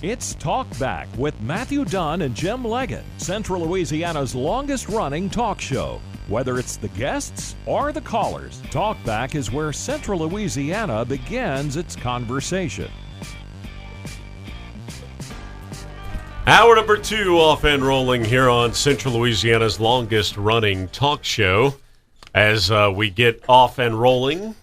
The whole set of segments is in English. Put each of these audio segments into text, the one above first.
It's Talk Back with Matthew Dunn and Jim Leggett, Central Louisiana's longest-running talk show. Whether it's the guests or the callers, Talk Back is where Central Louisiana begins its conversation. Hour number 2 off and rolling here on Central Louisiana's longest-running talk show as we get off and rolling.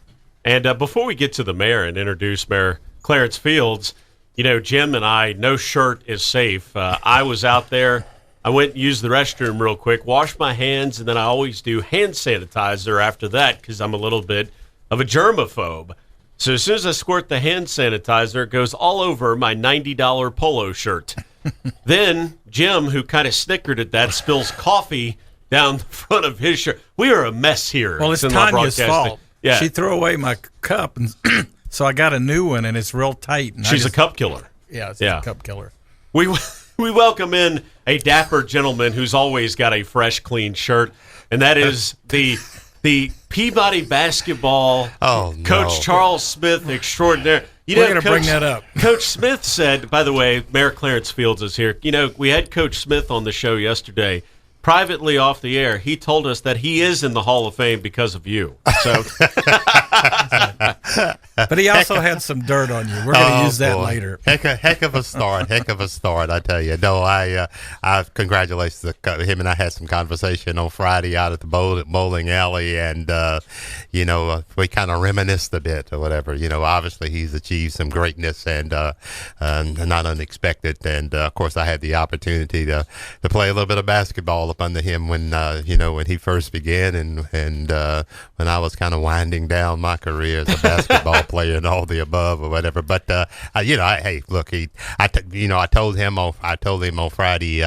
And before we get to the mayor and introduce Mayor Clarence Fields, you know, Jim and I, no shirt is safe. I was out there. I went and used the restroom real quick, washed my hands, and then I always do hand sanitizer after that because I'm a little bit of a germaphobe. So as soon as I squirt the hand sanitizer, it goes all over my $90 polo shirt. Then Jim, who kind of snickered at that, spills coffee down the front of his shirt. We are a mess here. Well, it's Tanya's fault. Yeah. She threw away my cup, and so I got a new one, and it's real tight. And She's a cup killer. Yeah, it's a cup killer. We welcome in a dapper gentleman who's always got a fresh, clean shirt, and that is the Peabody basketball Coach Charles Smith extraordinaire. We're going to bring that up. Coach Smith said, by the way, Mayor Clarence Fields is here. You know, we had Coach Smith on the show yesterday. Privately off the air, he told us that he is in the Hall of Fame because of you. So, but he also had some dirt on you. We're going to use that later. Heck of a start, I tell you. No, I congratulations to him, and I had some conversation on Friday out at the bowling alley, and you know, we kind of reminisced a bit or whatever. You know, obviously he's achieved some greatness and not unexpected, and of course I had the opportunity to play a little bit of basketball up under him when you know, when he first began, and when I was kind of winding down my career as a basketball player and all the above or whatever. But you know, hey, look, I told him on Friday,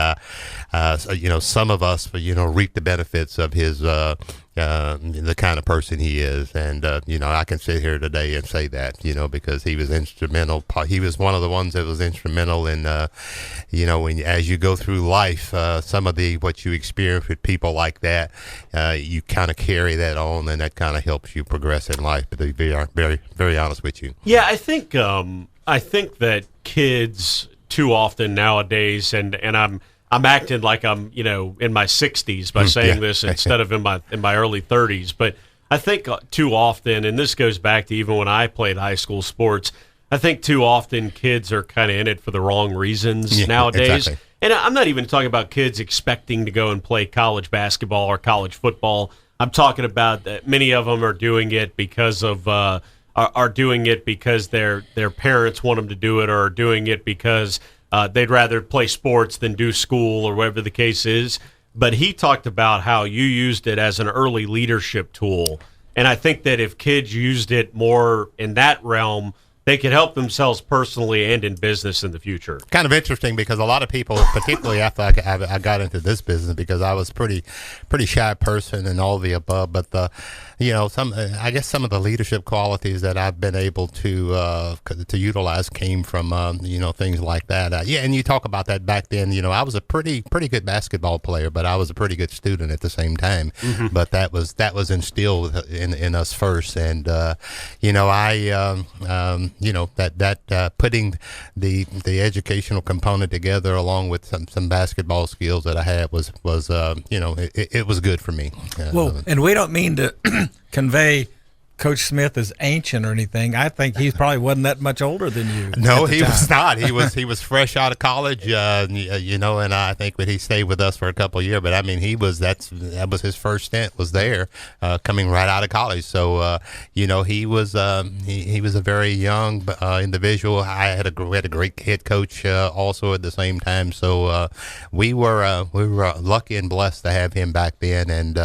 you know, some of us, you know, reap the benefits of his the kind of person he is, and you know, I can sit here today and say that, you know, because he was instrumental. He was one of the ones that was instrumental in, you know, when as you go through life, some of what you experience with people like that, you kind of carry that on, and that kind of helps you progress in life. But to be very, very honest with you, yeah, I think that kids too often nowadays, and I'm acting like I'm, you know, in my 60s by saying this instead of in my early 30s. But I think too often, and this goes back to even when I played high school sports, I think too often kids are kind of in it for the wrong reasons nowadays. Exactly. And I'm not even talking about kids expecting to go and play college basketball or college football. I'm talking about that many of them are doing it because of are doing it because their parents want them to do it, or are doing it because they'd rather play sports than do school or whatever the case is. But he talked about how you used it as an early leadership tool. And I think that if kids used it more in that realm, they could help themselves personally and in business in the future. Kind of interesting because a lot of people, particularly after I got into this business, because I was pretty shy person and all the above, but you know, I guess some of the leadership qualities that I've been able to utilize came from you know, things like that. Yeah, and you talk about that back then. You know, I was a pretty good basketball player, but I was a pretty good student at the same time. Mm-hmm. But that was instilled in us first, and you know, you know, that putting the educational component together along with some basketball skills that I had was you know, it was good for me. Well, and we don't mean to convey Coach Smith is ancient or anything. I think he probably wasn't that much older than you. No, he was not. He was fresh out of college, you know, and I think that he stayed with us for a couple of years. But I mean, that was his first stint was there, coming right out of college. So you know, he was a very young individual. We had a great head coach also at the same time. So we were lucky and blessed to have him back then, and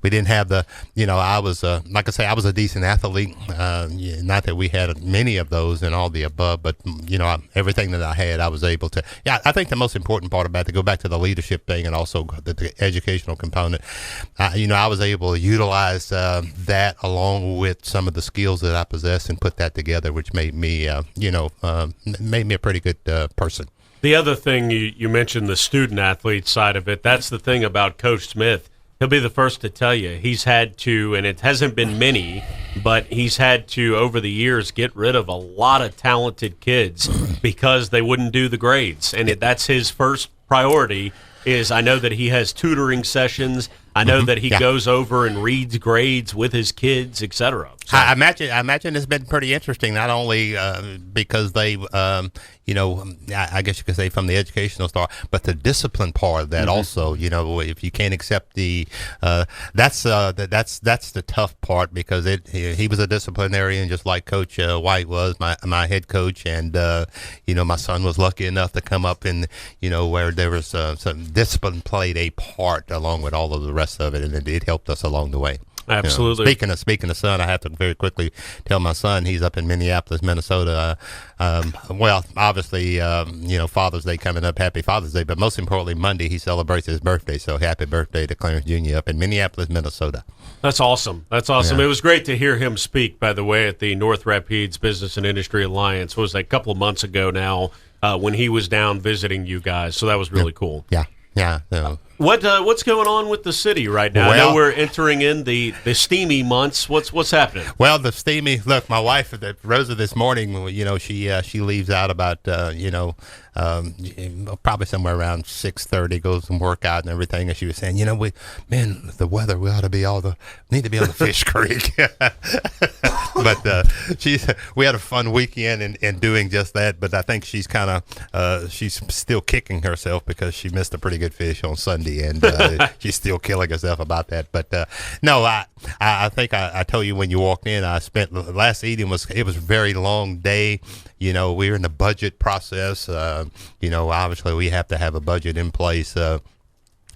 we didn't have the, you know, I was like I say, I was a decent athlete. Not that we had many of those and all the above, but you know, everything that I had, I was able to. Yeah, I think the most important part about it, to go back to the leadership thing and also the educational component. You know, I was able to utilize that along with some of the skills that I possess and put that together, which made me, you know, made me a pretty good person. The other thing you mentioned, the student athlete side of it. That's the thing about Coach Smith. He'll be the first to tell you he's had to, and it hasn't been many, but he's had to, over the years, get rid of a lot of talented kids because they wouldn't do the grades. And that's his first priority. I know that he has tutoring sessions. I know that he goes over and reads grades with his kids, etc. So, I imagine it's been pretty interesting, not only because they, I guess you could say from the educational start, but the discipline part of that also. If you can't accept that's the tough part, because he was a disciplinarian just like Coach White was, my head coach, and my son was lucky enough to come up in where there was some discipline played a part along with all of the rest of it, and it helped us along the way. Absolutely. Speaking of son, I have to very quickly tell my son, he's up in Minneapolis, Minnesota. Obviously, Father's Day coming up. Happy Father's Day, but most importantly, Monday he celebrates his birthday. So happy birthday to Clarence Jr. up in Minneapolis, Minnesota. That's awesome. That's awesome. Yeah. It was great to hear him speak, by the way, at the North Rapids Business and Industry Alliance. It was a couple of months ago now when he was down visiting you guys. So that was really cool. Yeah. So. What's going on with the city right now? I know we're entering in the steamy months. What's happening? Well, the steamy look. My wife, Rosa, this morning, she leaves out about probably somewhere around 6:30, goes and work out and everything. And she was saying, the weather, we ought to be need to be on the Fish Creek. But we had a fun weekend in doing just that. But I think she's she's still kicking herself because she missed a pretty good fish on Sunday. And she's still killing herself about that. But no, I think I told you when you walked in, I spent last evening was a very long day. We're in the budget process. Obviously we have to have a budget in place.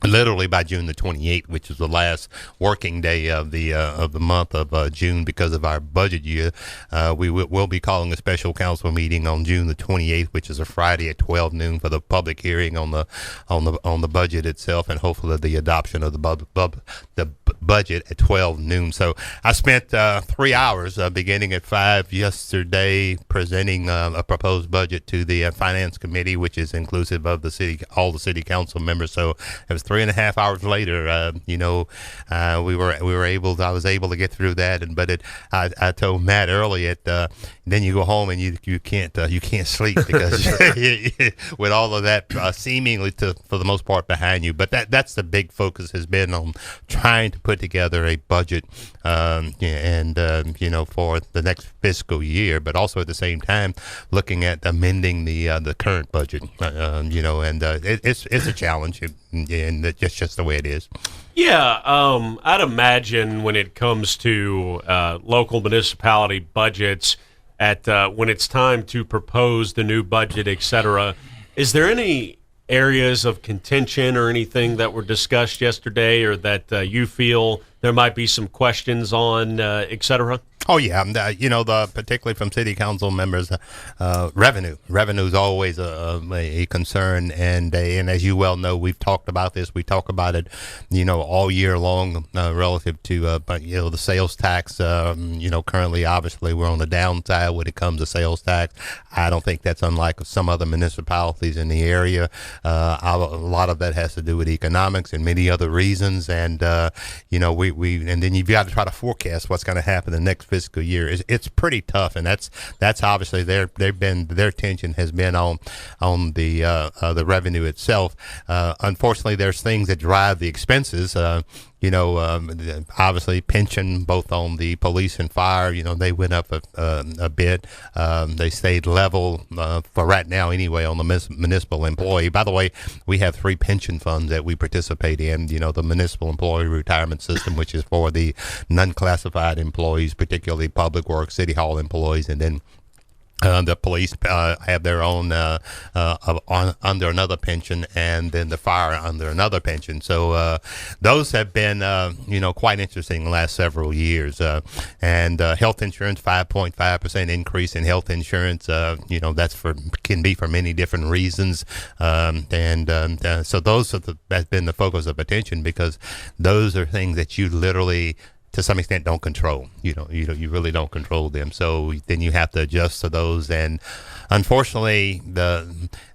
Literally by June the 28th, which is the last working day of the month of June, because of our budget year. We will be calling a special council meeting on June the 28th, which is a Friday at 12 noon for the public hearing on the budget itself, and hopefully the adoption of the budget at 12 noon. So I spent 3 hours beginning at 5 yesterday presenting a proposed budget to the finance committee, which is inclusive of all the city council members. So it was 3.5 hours later, I was able to get through that. But I told Matt earlier, then you go home and you can't sleep because with all of that seemingly for the most part behind you. But that's the big focus has been on trying to put together a budget, for the next fiscal year, but also at the same time looking at amending the current budget. It's a challenge, and that's just the way it is. Yeah, I'd imagine when it comes to local municipality budgets, when it's time to propose the new budget, et cetera, is there any areas of contention or anything that were discussed yesterday, or that you feel there might be some questions on, et cetera? Oh yeah, particularly from city council members, revenue is always a concern, and as you well know, we've talked about this. We talk about it, all year long relative to the sales tax. Currently, obviously, we're on the downside when it comes to sales tax. I don't think that's unlike some other municipalities in the area. A lot of that has to do with economics and many other reasons, and and then you've got to try to forecast what's going to happen the next fiscal year. It's pretty tough, and that's obviously their attention has been on the revenue itself. Unfortunately, there's things that drive the expenses. Obviously pension, both on the police and fire, they went up a bit. They stayed level for right now anyway on the municipal employee. By the way, we have 3 pension funds that we participate in. The municipal employee retirement system, which is for the non-classified employees, particularly public works, city hall employees, and then the police have their own under another pension, and then the fire under another pension. So those have been quite interesting the last several years. And health insurance, 5.5% increase in health insurance. That's can be for many different reasons. So those that's been the focus of attention, because those are things that you literally, to some extent, don't control. You really don't control them. So then you have to adjust to those, and unfortunately,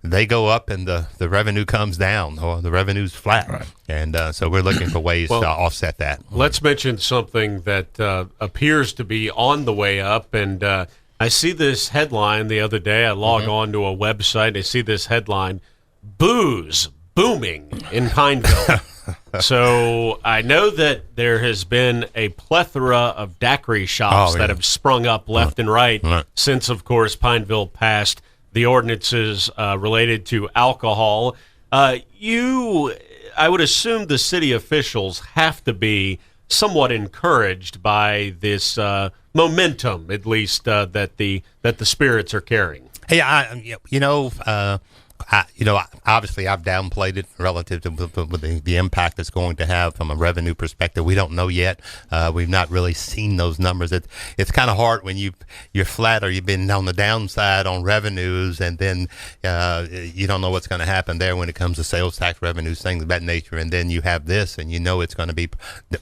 they go up and the revenue comes down, or the revenue's flat. Right. And so we're looking for ways to offset that. Let's mention something that appears to be on the way up, and I I see this headline the other day. I log on to a website. I see this headline, booze booming in Pineville. So I know that there has been a plethora of daiquiri shops that have sprung up left and right since, of course, Pineville passed the ordinances related to alcohol. I would assume the city officials have to be somewhat encouraged by this momentum, at least that the spirits are carrying. Hey, obviously I've downplayed it relative to the impact it's going to have from a revenue perspective. We don't know yet. We've not really seen those numbers. It's kind of hard when you're flat or you've been on the downside on revenues, and then you don't know what's going to happen there when it comes to sales tax revenues, things of that nature. And then you have this, and it's going to be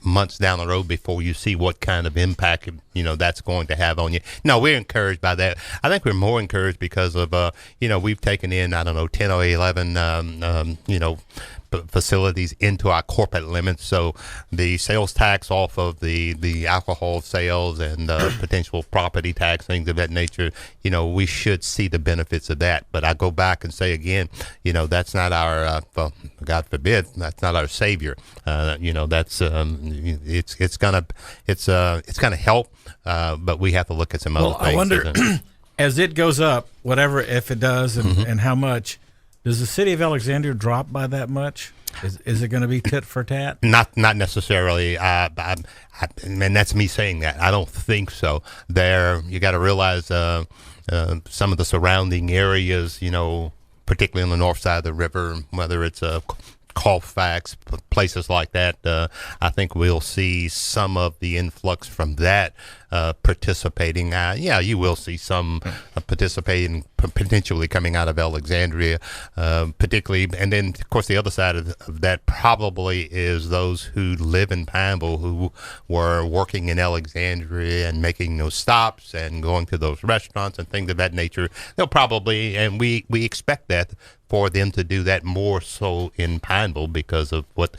months down the road before you see what kind of impact that's going to have on you. No, we're encouraged by that. I think we're more encouraged because of we've taken in 10 or 11 facilities into our corporate limits. So the sales tax off of the alcohol sales and potential property tax, things of that nature, we should see the benefits of that. But I go back and say again, that's not our, God forbid, that's not our savior. That's it's gonna help, but we have to look at some other things. I wonder, as it goes up, if it does, and how much, does the city of Alexandria drop by that much? Is it going to be tit for tat? Not necessarily. And that's me saying that. I don't think so. You got to realize some of the surrounding areas, particularly on the north side of the river, whether it's Colfax, places like that, I think we'll see some of the influx from that participating. You will see some participating, potentially coming out of Alexandria, particularly. And then, of course, the other side of that probably is those who live in Pineville who were working in Alexandria and making those stops and going to those restaurants and things of that nature. They'll probably, and we expect that, for them to do that more so in Pineville because of what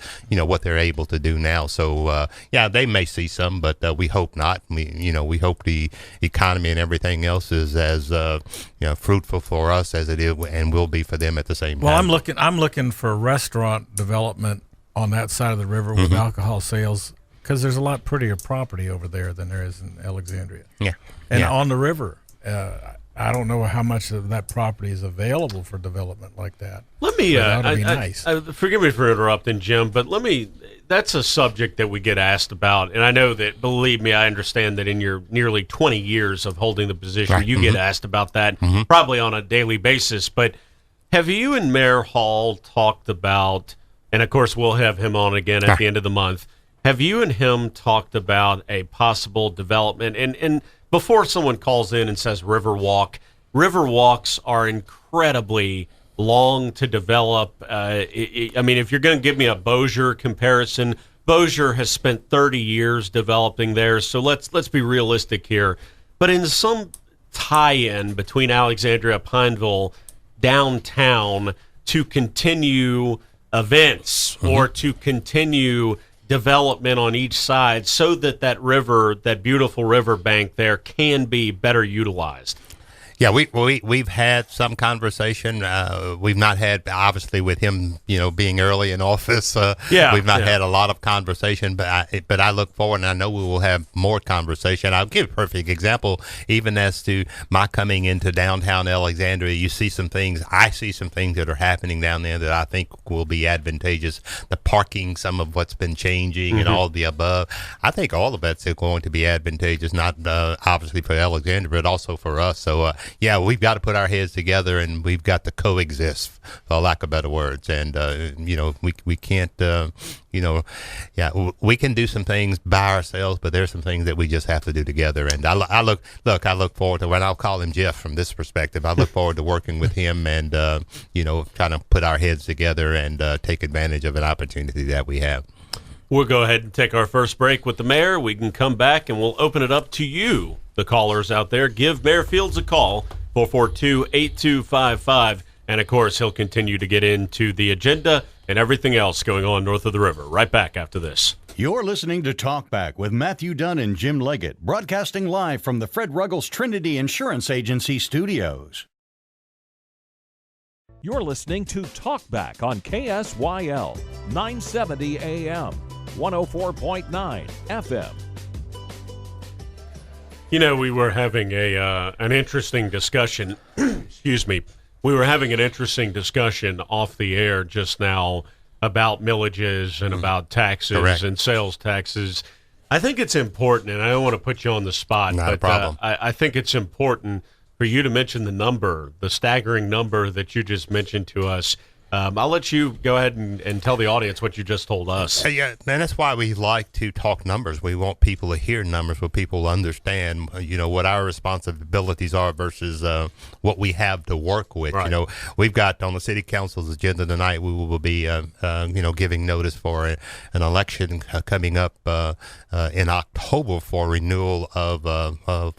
they're able to do now. So they may see some, but we hope not. We hope the economy and everything else is as fruitful for us as it is and will be for them at the same time. Well, I'm looking for restaurant development on that side of the river with alcohol sales, because there's a lot prettier property over there than there is in Alexandria. Yeah, and on the river. I don't know how much of that property is available for development like that. Let me, that'd be nice. Forgive me for interrupting, Jim, but that's a subject that we get asked about. And I know that, believe me, I understand that in your nearly 20 years of holding the position, you get asked about that probably on a daily basis. But have you and Mayor Hall talked about, and of course we'll have him on again at the end of the month, have you and him talked about a possible development? And before someone calls in and says Riverwalks are incredibly long to develop. If you're going to give me a Bossier comparison, Bossier has spent 30 years developing theirs. So let's be realistic here. But in some tie-in between Alexandria, Pineville, downtown, to continue events or to continue development on each side so that river, that beautiful river bank there, can be better utilized. Yeah, we've had some conversation. We've not had, obviously, with him, being early in office. We've not had a lot of conversation. But I look forward, and I know we will have more conversation. I'll give a perfect example, even as to my coming into downtown Alexandria. You see some things. I see some things that are happening down there that I think will be advantageous. The parking, some of what's been changing, and all the above. I think all of that's going to be advantageous, not obviously for Alexandria, but also for us. So. We've got to put our heads together, and we've got to coexist, for lack of better words. And we can't, we can do some things by ourselves, but there's some things that we just have to do together. And I look forward to, when I'll call him Jeff from this perspective, I look forward to working with him and trying to put our heads together and take advantage of an opportunity that we have. We'll go ahead and take our first break with the mayor. We can come back and we'll open it up to you, the callers out there. Give Mayor Fields a call, 442-8255. And, of course, he'll continue to get into the agenda and everything else going on north of the river. Right back after this. You're listening to Talkback with Matthew Dunn and Jim Leggett, broadcasting live from the Fred Ruggles Trinity Insurance Agency studios. You're listening to Talkback on KSYL, 970 AM, 104.9 FM. You know, we were having an interesting discussion. Excuse me. We were having an interesting discussion off the air just now about millages and about taxes Correct. and sales taxes. I think it's important, and I don't want to put you on the spot, Not a problem. I think it's important for you to mention the number, the staggering number that you just mentioned to us. I'll let you go ahead and tell the audience what you just told us. Yeah, and that's why we like to talk numbers. We want people to hear numbers, where people understand, what our responsibilities are versus what we have to work with. Right. We've got on the city council's agenda tonight. We will be, giving notice for an election coming up in October for renewal of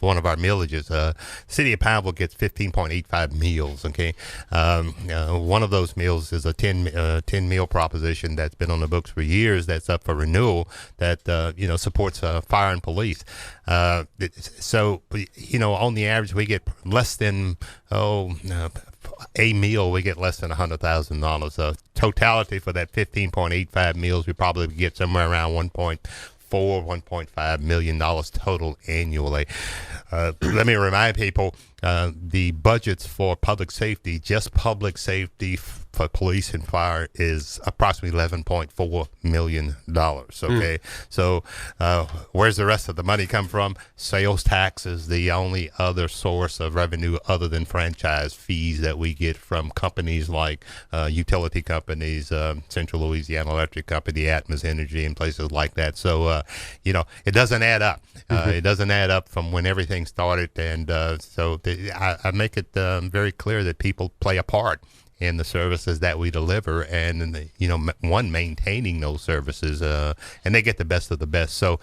one of our millages. City of Pineville gets 15.85 meals. Okay, one of those meals is a 10 meal proposition that's been on the books for years, that's up for renewal, that supports fire and police. So on the average we get less than a meal, we get less than $100,000. So totality for that 15.85 meals, we probably get somewhere around $1.5 million total annually. Let me remind people, the budgets for public safety, just public safety for police and fire, is approximately $11.4 million. Okay, so where's the rest of the money come from? Sales tax is the only other source of revenue other than franchise fees that we get from companies like utility companies, Central Louisiana Electric Company, Atmos Energy, and places like that. So it doesn't add up. It doesn't add up from when everything started, and I make it very clear that people play a part in the services that we deliver, and maintaining those services, and they get the best of the best. So,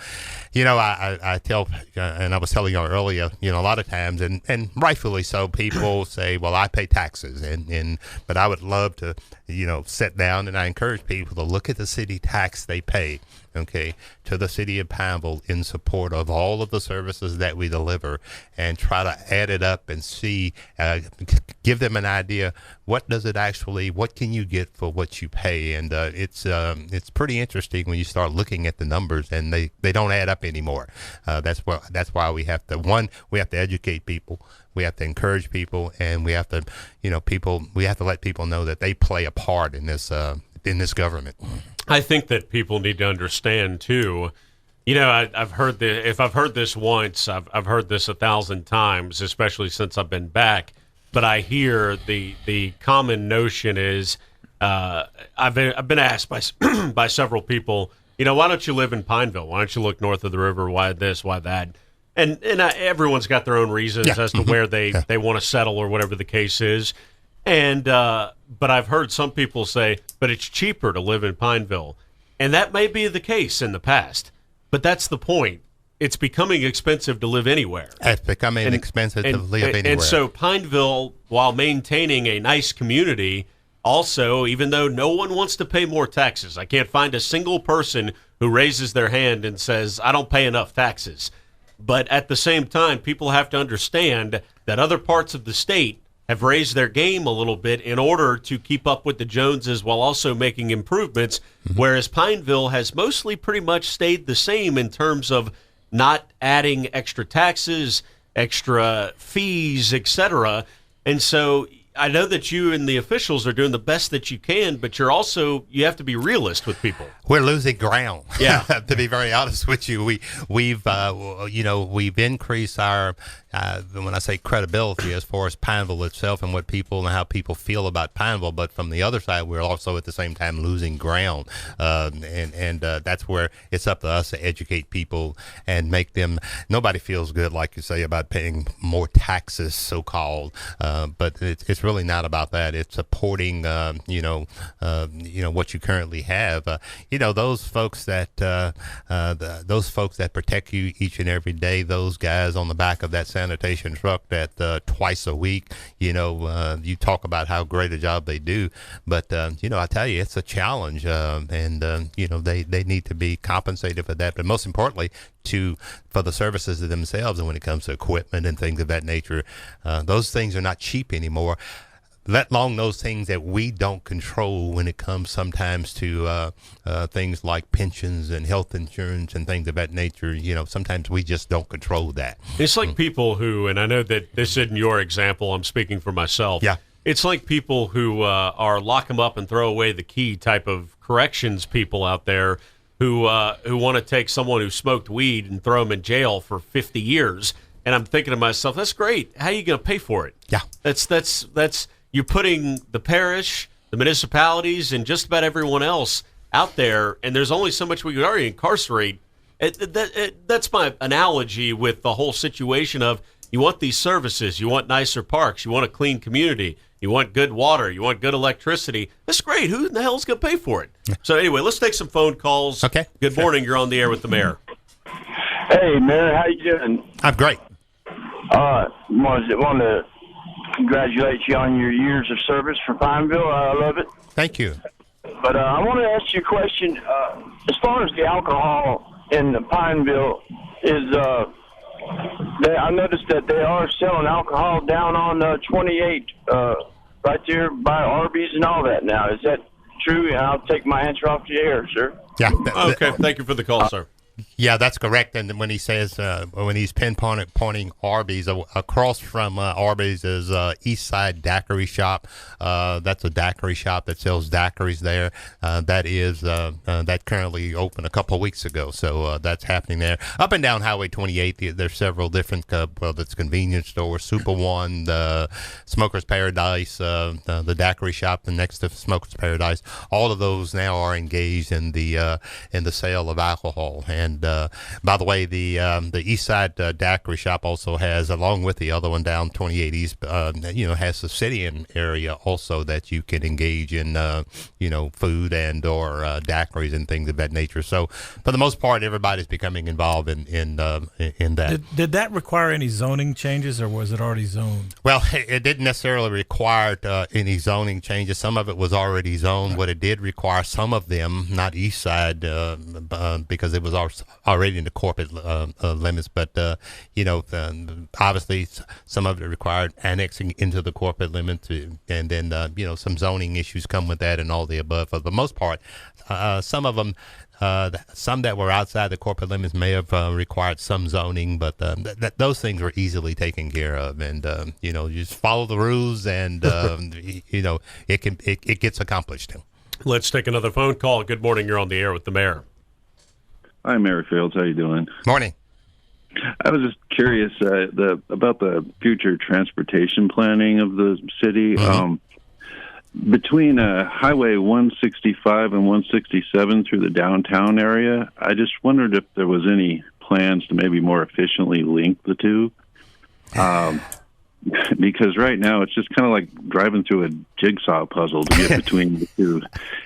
I tell, and I was telling you earlier, a lot of times, and rightfully so, people say, well, I pay taxes, but I would love to, sit down, and I encourage people to look at the city tax they pay, okay, to the city of Pineville in support of all of the services that we deliver, and try to add it up and see, give them an idea, what can you get for what you pay? And it's pretty interesting when you start looking at the numbers, and they don't add up anymore. That's why we have to educate people, we have to encourage people, and we have to let people know that they play a part in this government. I think that people need to understand too. I've heard if I've heard this once, I've heard this 1,000 times, especially since I've been back. But I hear the common notion is, I've been asked by several people, why don't you live in Pineville? Why don't you look north of the river? Why this? Why that? And everyone's got their own reasons as to where they want to settle or whatever the case is. And but I've heard some people say, but it's cheaper to live in Pineville. And that may be the case in the past, but that's the point. It's becoming expensive to live anywhere. It's becoming expensive to live anywhere. And so Pineville, while maintaining a nice community, also, even though no one wants to pay more taxes, I can't find a single person who raises their hand and says, I don't pay enough taxes. But at the same time, people have to understand that other parts of the state have raised their game a little bit in order to keep up with the Joneses while also making improvements, whereas Pineville has mostly pretty much stayed the same in terms of not adding extra taxes, extra fees, etc. And so I know that you and the officials are doing the best that you can, but you have to be realist with people. We're losing ground. Yeah. To be very honest with you, we've increased our when I say credibility as far as Pineville itself and what people and how people feel about Pineville, but from the other side, we're also at the same time losing ground, and that's where it's up to us to educate people and make them. Nobody feels good, like you say, about paying more taxes, so called, but it's it's really not about that. It's supporting, what you currently have. Those folks that protect you each and every day. Those guys on the back of that sanitation truck that twice a week. You talk about how great a job they do, but I tell you, it's a challenge, and they need to be compensated for that. But most importantly, for the services themselves, and when it comes to equipment and things of that nature, those things are not cheap anymore. Let alone those things that we don't control when it comes sometimes to things like pensions and health insurance and things of that nature. Sometimes we just don't control that. It's like people who, and I know that this isn't your example, I'm speaking for myself. Yeah. It's like people who are lock them up and throw away the key type of corrections people out there who want to take someone who smoked weed and throw them in jail for 50 years. And I'm thinking to myself, that's great. How are you going to pay for it? Yeah. That's you're putting the parish, the municipalities, and just about everyone else out there, and there's only so much we could already incarcerate. That's my analogy with the whole situation of you want these services, you want nicer parks, you want a clean community, you want good water, you want good electricity. That's great. Who in the hell is going to pay for it? So anyway, let's take some phone calls. Okay. Good morning. You're on the air with the mayor. Hey, Mayor, how you doing? I'm great. Want to congratulate you on your years of service for Pineville. I love it. Thank you. But I want to ask you a question. As far as the alcohol in Pineville I noticed that they are selling alcohol down on 28, right there by Arby's and all that now. Is that true? And I'll take my answer off the air, sir. Yeah. Okay. Thank you for the call, sir. Yeah, that's correct. And when he says, when he's pinpointing Arby's, across from Arby's is East Side Daiquiri Shop. That's a daiquiri shop that sells daiquiris there. That currently opened a couple of weeks ago. So that's happening there. Up and down Highway 28, there's several different, it's convenience stores, Super One, the Smoker's Paradise, the daiquiri shop, and next to Smoker's Paradise. All of those now are engaged in the sale of alcohol. And by the way, the East Side Daiquiri Shop also has, along with the other one down 28 East, has the city area also that you can engage in, food and or daiquiris and things of that nature. So, for the most part, everybody's becoming involved in that. Did that require any zoning changes, or was it already zoned? Well, it didn't necessarily require any zoning changes. Some of it was already zoned. What it did require, some of them, not East Side, because it was already in the corporate limits, but obviously some of it required annexing into the corporate limits, and then some zoning issues come with that and all the above. For the most part, some of them, some that were outside the corporate limits may have required some zoning, but those things were easily taken care of, and you just follow the rules, and it gets accomplished. Let's take another phone call. Good morning. You're on the air with the mayor. Hi, Mayor Fields. How you doing? Morning. I was just curious about the future transportation planning of the city. Mm-hmm. Between Highway 165 and 167 through the downtown area, I just wondered if there was any plans to maybe more efficiently link the two. Because right now it's just kind of like driving through a jigsaw puzzle to get between the two.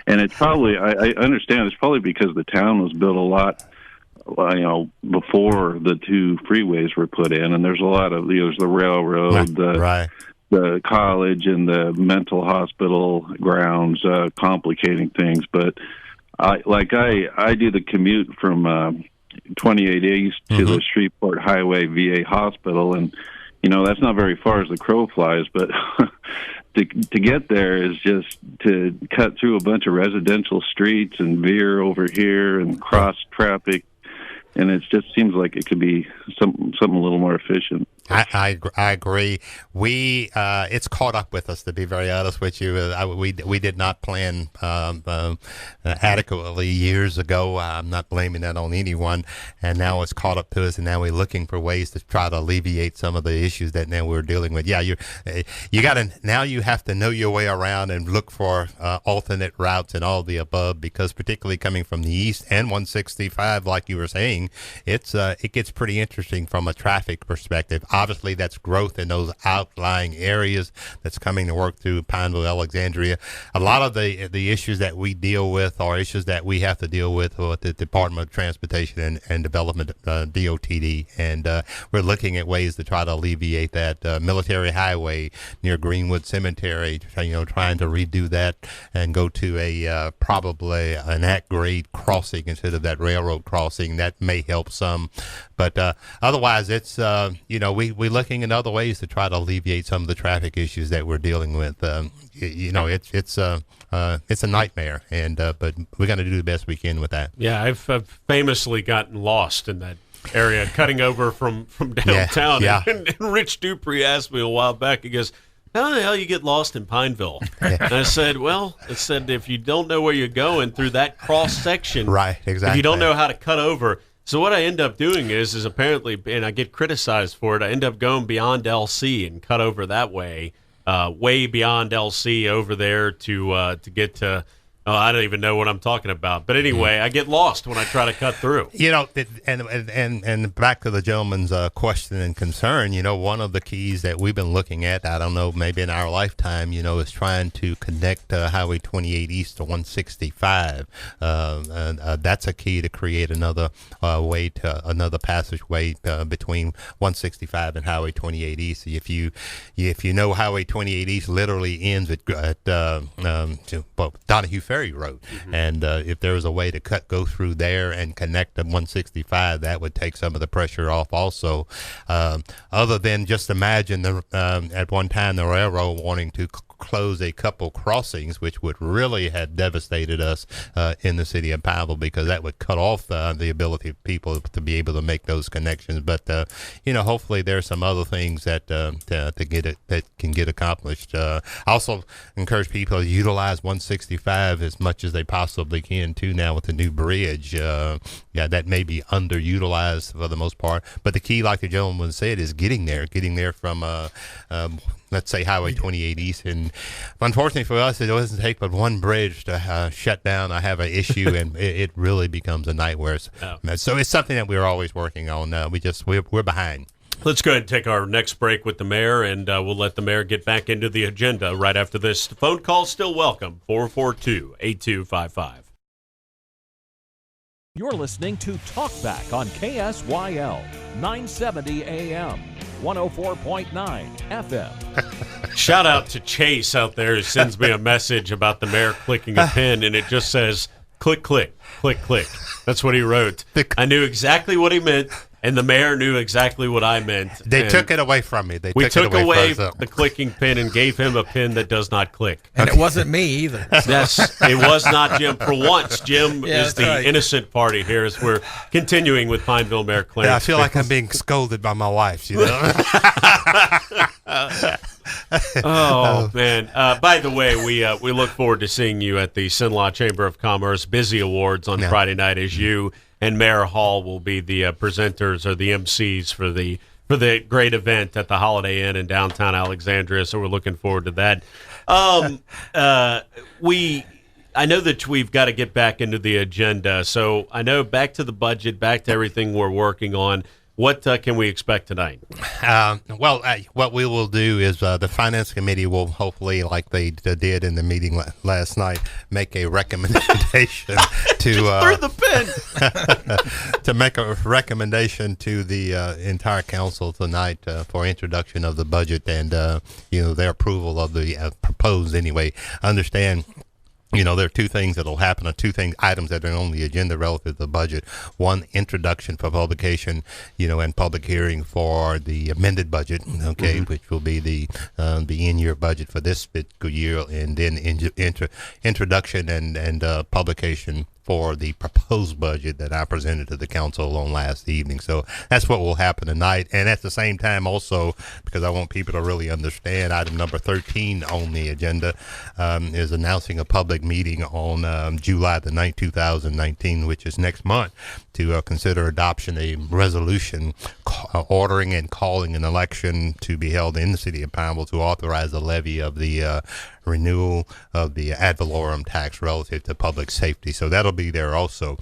And it's probably, I understand it's probably because the town was built a lot, before the two freeways were put in. And there's a lot of, there's the railroad, the college and the mental hospital grounds complicating things. But I do the commute from 28 East to the Shreveport Highway VA Hospital, and that's not very far as the crow flies, but to get there is just to cut through a bunch of residential streets and veer over here and cross traffic, and it just seems like it could be something a little more efficient. I agree. It's caught up with us, to be very honest with you. We did not plan adequately years ago. I'm not blaming that on anyone, and now it's caught up to us, and now we're looking for ways to try to alleviate some of the issues that now we're dealing with. Yeah, you have to know your way around and look for alternate routes and all the above, because particularly coming from the east and 165, like you were saying, it gets pretty interesting from a traffic perspective. obviously that's growth in those outlying areas that's coming to work through Pineville, Alexandria. A lot of the issues that we deal with are issues that we have to deal with the Department of Transportation and Development, DOTD, and we're looking at ways to try to alleviate that. Military Highway near Greenwood Cemetery, trying to redo that and go to a probably an at-grade crossing instead of that railroad crossing. That may help some, but otherwise it's we're looking at other ways to try to alleviate some of the traffic issues that we're dealing with. It's a nightmare, and but we're going to do the best we can with that. Yeah, I've famously gotten lost in that area, cutting over from downtown. Yeah. And Rich Dupree asked me a while back, he goes, how the hell you get lost in Pineville? And I said, if you don't know where you're going through that cross section, right, exactly. If you don't know how to cut over. So what I end up doing is apparently, and I get criticized for it, I end up going beyond LC and cut over that way, way beyond LC over there to get to. Oh, I don't even know what I'm talking about. But anyway, I get lost when I try to cut through. And back to the gentleman's question and concern, one of the keys that we've been looking at, I don't know, maybe in our lifetime, is trying to connect Highway 28 East to 165. That's a key to create another another passageway between 165 and Highway 28 East. If you know Highway 28 East literally ends at Donahue Ferry Road, and if there was a way to go through there and connect to 165, that would take some of the pressure off also. Other than just imagine at one time the railroad wanting to close a couple crossings, which would really have devastated us in the city of Pineville, because that would cut off the ability of people to be able to make those connections. But hopefully there's some other things that can get accomplished. I also encourage people to utilize 165 as much as they possibly can too now with the new bridge. That may be underutilized for the most part, but the key, like the gentleman said, is getting there from let's say Highway 28 East. And unfortunately for us, it doesn't take but one bridge to shut down or have an issue, and it really becomes a nightmare. So it's something that we're always working on. We're behind. Let's go ahead and take our next break with the mayor, and we'll let the mayor get back into the agenda right after this. The phone call still welcome, 442-8255. You're listening to Talkback on KSYL, 970 AM, 104.9 FM. Shout out to Chase out there who sends me a message about the mayor clicking a pin, and it just says, click, click, click, click. That's what he wrote. I knew exactly what he meant, and the mayor knew exactly what I meant. They took it away from me. We took away the clicking pin and gave him a pin that does not click. And it wasn't me either. Yes, it was not Jim. For once, Jim is the innocent party here as we're continuing with Pineville Mayor Clarence. I feel like I'm being scolded by my wife, Oh, man. By the way, we look forward to seeing you at the Cenla Chamber of Commerce Busy Awards on Friday night, as you and Mayor Hall will be the presenters or the MCs for the great event at the Holiday Inn in downtown Alexandria. So we're looking forward to that. I know that we've got to get back into the agenda. So I know back to the budget, back to everything we're working on. What can we expect tonight? What we will do is the Finance Committee will hopefully, like they did in the meeting last night, make a recommendation to through the pen to make a recommendation to the entire council tonight for introduction of the budget and their approval of the proposed. Anyway, understand. There are two things that will happen, or items that are on the agenda relative to the budget. One, introduction for publication, and public hearing for the amended budget, which will be the in-year budget for this fiscal year, and then introduction and publication for the proposed budget that I presented to the council on last evening. So that's what will happen tonight. And at the same time also, because I want people to really understand, item number 13 on the agenda is announcing a public meeting on July the 9th, 2019, which is next month, to consider adoption a resolution ordering and calling an election to be held in the city of Pineville to authorize the levy of the renewal of the ad valorem tax relative to public safety. So that'll be there also.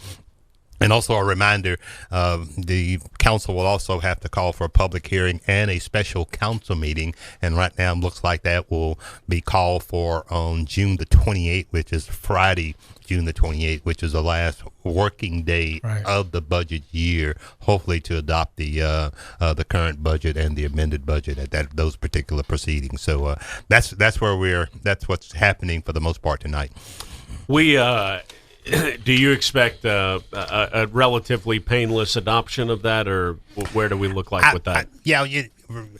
And also a reminder, the council will also have to call for a public hearing and a special council meeting. And right now it looks like that will be called for on June the 28th, which is Friday, June the 28th, which is the last working day of the budget year, hopefully to adopt the current budget and the amended budget at those particular proceedings. So that's what's happening for the most part tonight. We do you expect a relatively painless adoption of that, or where do we look like with that?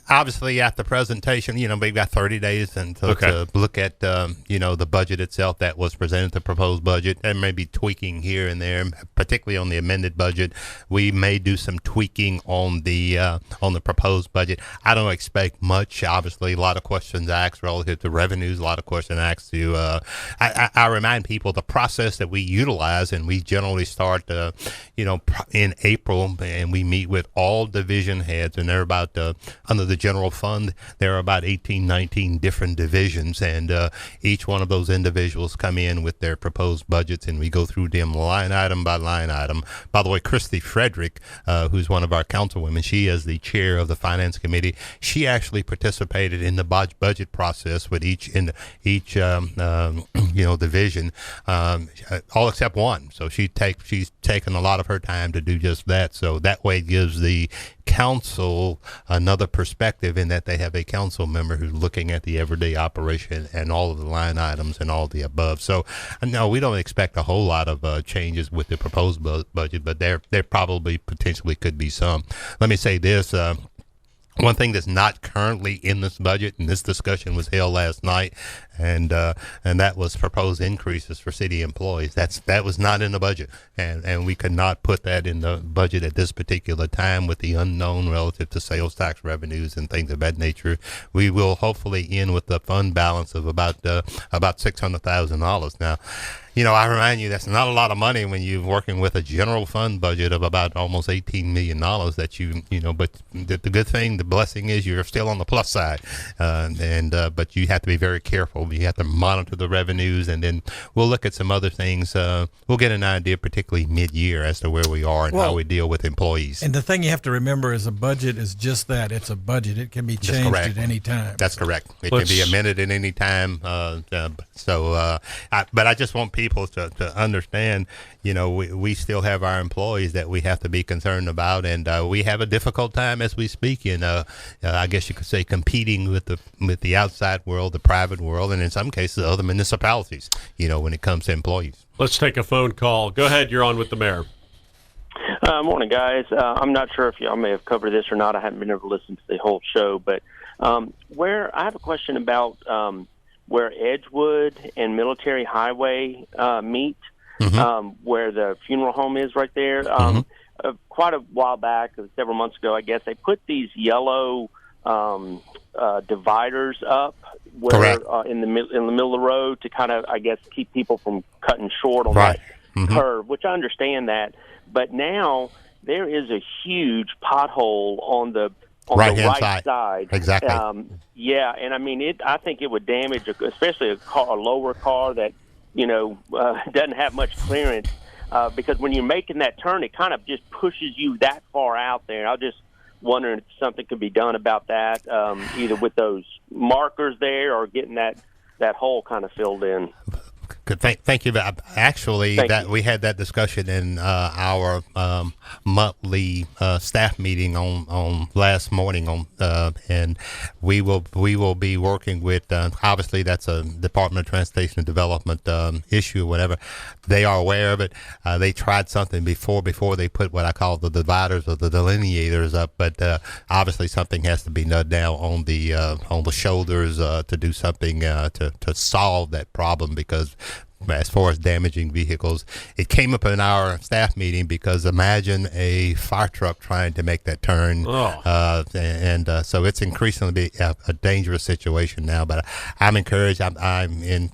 Obviously, at the presentation, we've got 30 days until to look at, the budget itself that was presented, the proposed budget, and maybe tweaking here and there, particularly on the amended budget. We may do some tweaking on the proposed budget. I don't expect much. Obviously, a lot of questions asked relative to revenues, a lot of questions asked to. I remind people the process that we utilize, and we generally start, in April, and we meet with all division heads, and they're about under the general fund, there are about 18, 19 different divisions, and each one of those individuals come in with their proposed budgets, and we go through them line item by line item. By the way, Christy Frederick, who's one of our councilwomen, she is the chair of the Finance Committee. She actually participated in the budget process with each division, all except one. So she's taken a lot of her time to do just that. So that way it gives the council another perspective in that they have a council member who's looking at the everyday operation and all of the line items and all the above. So no, we don't expect a whole lot of changes with the proposed budget, but there probably potentially could be some. Let me say this. One thing that's not currently in this budget, and this discussion was held last night, and that was proposed increases for city employees. That was not in the budget, and we could not put that in the budget at this particular time with the unknown relative to sales tax revenues and things of that nature. We will hopefully end with a fund balance of about $600,000. Now, I remind you that's not a lot of money when you're working with a general fund budget of about almost $18 million but the good thing, the blessing is you're still on the plus side. But you have to be very careful. You have to monitor the revenues, and then we'll look at some other things. We'll get an idea, particularly mid-year, as to where we are and how we deal with employees. And the thing you have to remember is a budget is just that. It's a budget. It can be changed at any time. That's correct. It can be amended at any time. But I just want people to understand, we still have our employees that we have to be concerned about, and we have a difficult time as we speak in, I guess you could say, competing with the outside world, the private world, and in some cases other municipalities, when it comes to employees. Let's take a phone call. Go ahead. You're on with the mayor. Morning, guys. I'm not sure if y'all may have covered this or not. I haven't been able to listen to the whole show, but I have a question about where Edgewood and Military Highway meet, where the funeral home is right there. Quite a while back, several months ago, I guess, they put these yellow dividers up where in the middle of the road to kind of, I guess, keep people from cutting short on that curve, which I understand that. But now there is a huge pothole on the right side. Exactly. And I mean, I think it would damage, especially a lower car that doesn't have much clearance, because when you're making that turn, it kind of just pushes you that far out there. I'm just wondering if something could be done about that, either with those markers there or getting that hole kind of filled in. Good. Thank you. Actually, we had that discussion in our monthly staff meeting on last morning and we will be working with. Obviously, that's a Department of Transportation and Development issue or whatever. They are aware of it. They tried something before they put what I call the dividers or the delineators up, but obviously something has to be done now on the shoulders to do something to solve that problem, because as far as damaging vehicles, it came up in our staff meeting because imagine a fire truck trying to make that turn, so it's increasingly a dangerous situation now. But I'm encouraged. I'm in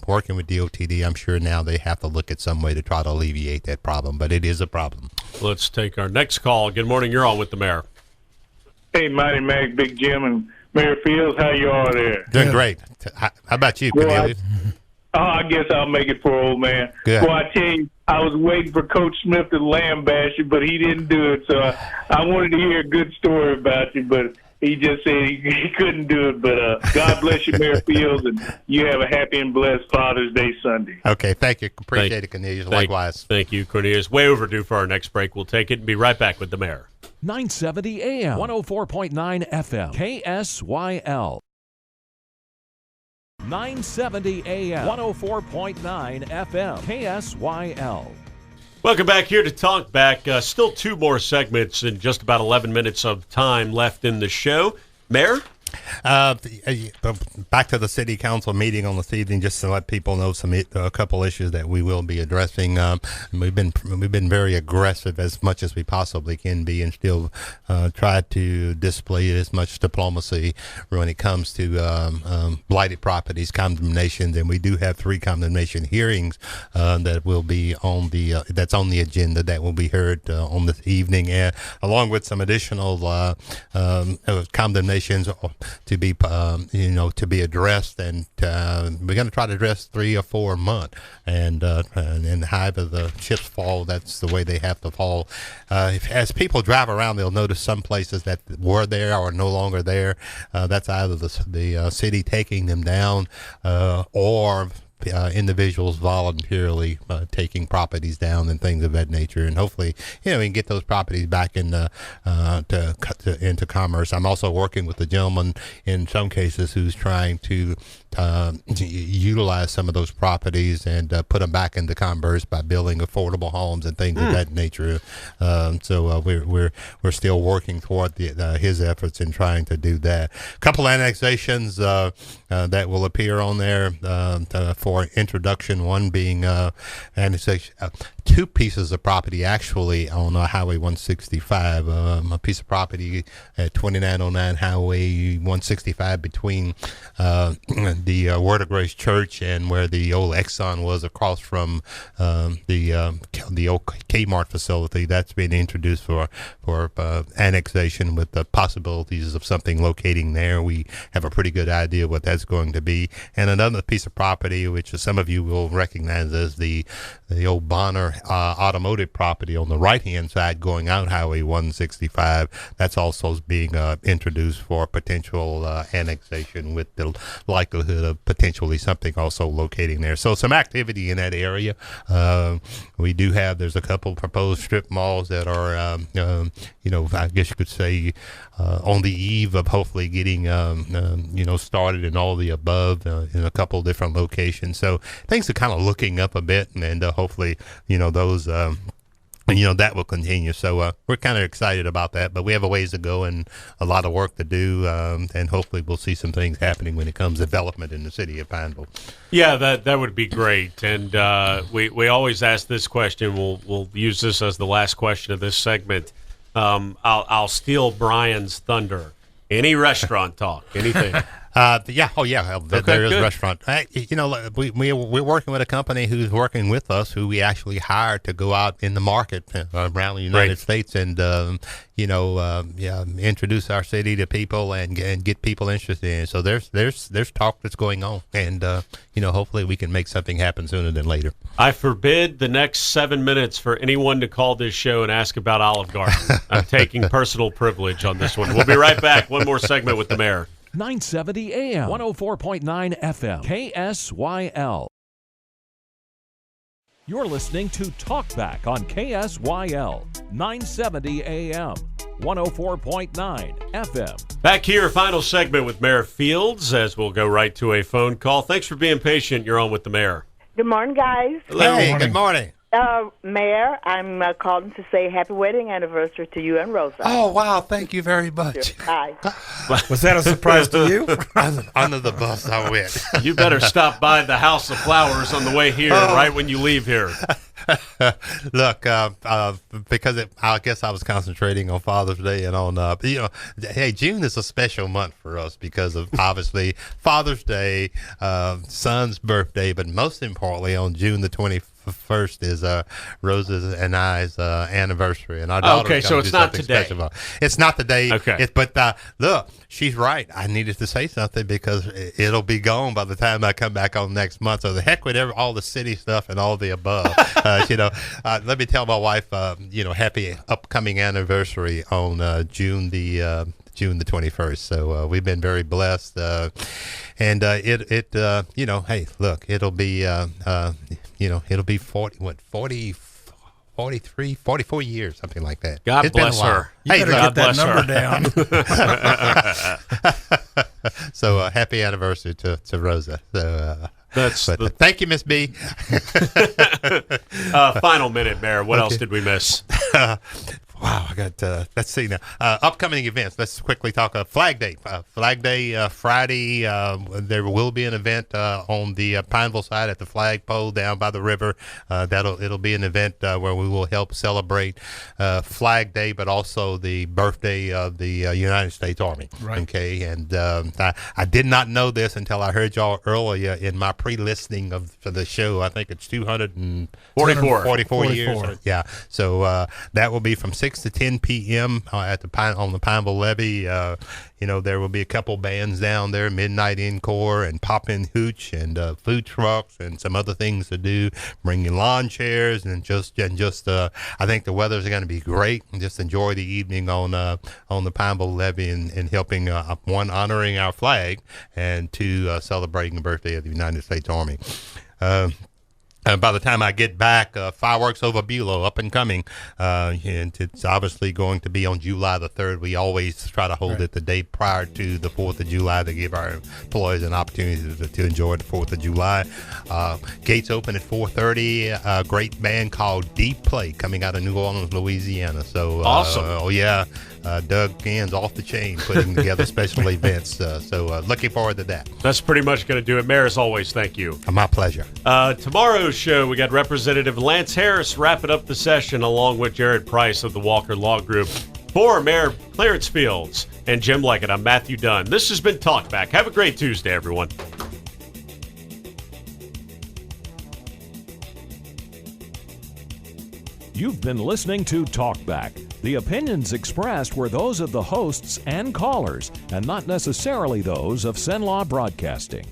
working with DOTD. I'm sure now they have to look at some way to try to alleviate that problem, but it is a problem. Let's take our next call. Good morning. You're on with the mayor. Hey, Mighty Mac, Big Jim, and Mayor Fields. How you all there? Doing great. How about you, Cornelius? I guess I'll make it for old man. Good. Well, I tell you, I was waiting for Coach Smith to lambaste you, but he didn't do it. So I wanted to hear a good story about you, but he just said he couldn't do it. But God bless you, Mayor Fields, and you have a happy and blessed Father's Day Sunday. Okay, thank you. Appreciate it, Cornelius. Likewise. Thank you, Cornelius. Way overdue for our next break. We'll take it and be right back with the mayor. 970 AM, 104.9 FM, KSYL. 970 AM, 104.9 FM, KSYL. Welcome back here to Talk Back. Still 2 more segments and just about 11 minutes of time left in the show. Mayor? Back to the city council meeting on this evening, just to let people know a couple issues that we will be addressing. We've been very aggressive as much as we possibly can be, and still try to display as much diplomacy when it comes to blighted properties, condemnations, and we do have 3 condemnation hearings that will be on that's on the agenda that will be heard on this evening, along with some additional condemnations to be addressed, and we're going to try to address 3 or 4 a month, and however the chips fall, that's the way they have to fall. As people drive around, they'll notice some places that were there or no longer there. That's either the city taking them down or individuals voluntarily taking properties down and things of that nature, and hopefully we can get those properties back into commerce. I'm also working with the gentleman in some cases who's trying to utilize some of those properties and put them back into commerce by building affordable homes and things of that nature. So we're still working toward his efforts in trying to do that. A couple annexations that will appear on there for introduction. One being annexation, 2 pieces of property actually on Highway 165. A piece of property at 2909 Highway 165 between the Word of Grace Church and where the old Exxon was, across from the old Kmart facility. That's been introduced for annexation, with the possibilities of something locating there. We have a pretty good idea what that's going to be. And another piece of property, which some of you will recognize as the old Bonner automotive property on the right-hand side going out Highway 165. That's also being introduced for potential annexation, with the likelihood of potentially something also locating there. So some activity in that area. There's a couple proposed strip malls that are, I guess you could say, on the eve of hopefully getting, started, and all the above in a couple different locations. So things are kind of looking up a bit, and hopefully, those that will continue. So we're kind of excited about that, but we have a ways to go and a lot of work to do, and hopefully we'll see some things happening when it comes to development in the city of Pineville. Yeah, that would be great. And we always ask this question. We'll use this as the last question of this segment. I'll steal Brian's thunder. Any restaurant talk? Anything? There is a restaurant. We're working with a company who's working with us, who we actually hired to go out in the market around the United States and introduce our city to people and get people interested in it. So there's talk that's going on, and hopefully we can make something happen sooner than later. I forbid the next 7 minutes for anyone to call this show and ask about Olive Garden. I'm taking personal privilege on this one. We'll be right back. One more segment with the mayor. 970 AM, 104.9 FM, KSYL. You're listening to Talkback on KSYL, 970 AM, 104.9 FM. Back here, final segment with Mayor Fields, as we'll go right to a phone call. Thanks for being patient. You're on with the mayor. Good morning, guys. Hello. Hey, good morning. Mayor, I'm calling to say happy wedding anniversary to you and Rosa. Oh, wow. Thank you very much. Hi. Was that a surprise to you? Under the bus I went. You better stop by the House of Flowers on the way here, right when you leave here. Look, because I guess I was concentrating on Father's Day and on, hey, June is a special month for us because of obviously Father's Day, son's birthday, but most importantly on June the 21st. 21st is Rosa's and I's anniversary, and our daughter's okay, so it's not today. It's not the day. Okay, but look, she's right. I needed to say something because it'll be gone by the time I come back on next month. So the heck with all the city stuff and all the above. Let me tell my wife, happy upcoming anniversary on June the 21st. So we've been very blessed, and hey, look, it'll be it'll be 44 years, something like that. God bless her. You better get that number down. So happy anniversary to Rosa. So thank you, Miss B. Final minute, Mayor. What else did we miss? Wow, I got, let's see now. Upcoming events. Let's quickly talk Flag Day. Flag Day Friday, there will be an event on the Pineville side at the flagpole down by the river. It'll be an event where we will help celebrate Flag Day, but also the birthday of the United States Army. Right. Okay, and I did not know this until I heard y'all earlier in my pre-listening for the show. I think it's 244 years. Yeah, so that will be from 6 to 10 p.m. On the Pineville Levee. There will be a couple bands down there, Midnight Encore and Poppin' Hooch, and food trucks and some other things to do. Bringing lawn chairs and just I think the weather's going to be great. And just enjoy the evening on the Pineville Levee and helping one, honoring our flag, and two, celebrating the birthday of the United States Army. By the time I get back, fireworks over Beulah, up and coming, and it's obviously going to be on July the 3rd. We always try to hold it the day prior to the 4th of July to give our employees an opportunity to enjoy the 4th of July. Gates open at 4:30. A great band called Deep Play coming out of New Orleans, Louisiana. So awesome! Doug Gann's off the chain putting together special events. So looking forward to that. That's pretty much going to do it. Mayor, as always, thank you. My pleasure. Tomorrow's show, we got Representative Lance Harris wrapping up the session along with Jared Price of the Walker Law Group. For Mayor Clarence Fields and Jim Leggett, I'm Matthew Dunn. This has been Talkback. Have a great Tuesday, everyone. You've been listening to Talkback. The opinions expressed were those of the hosts and callers, and not necessarily those of Cenlaw Broadcasting.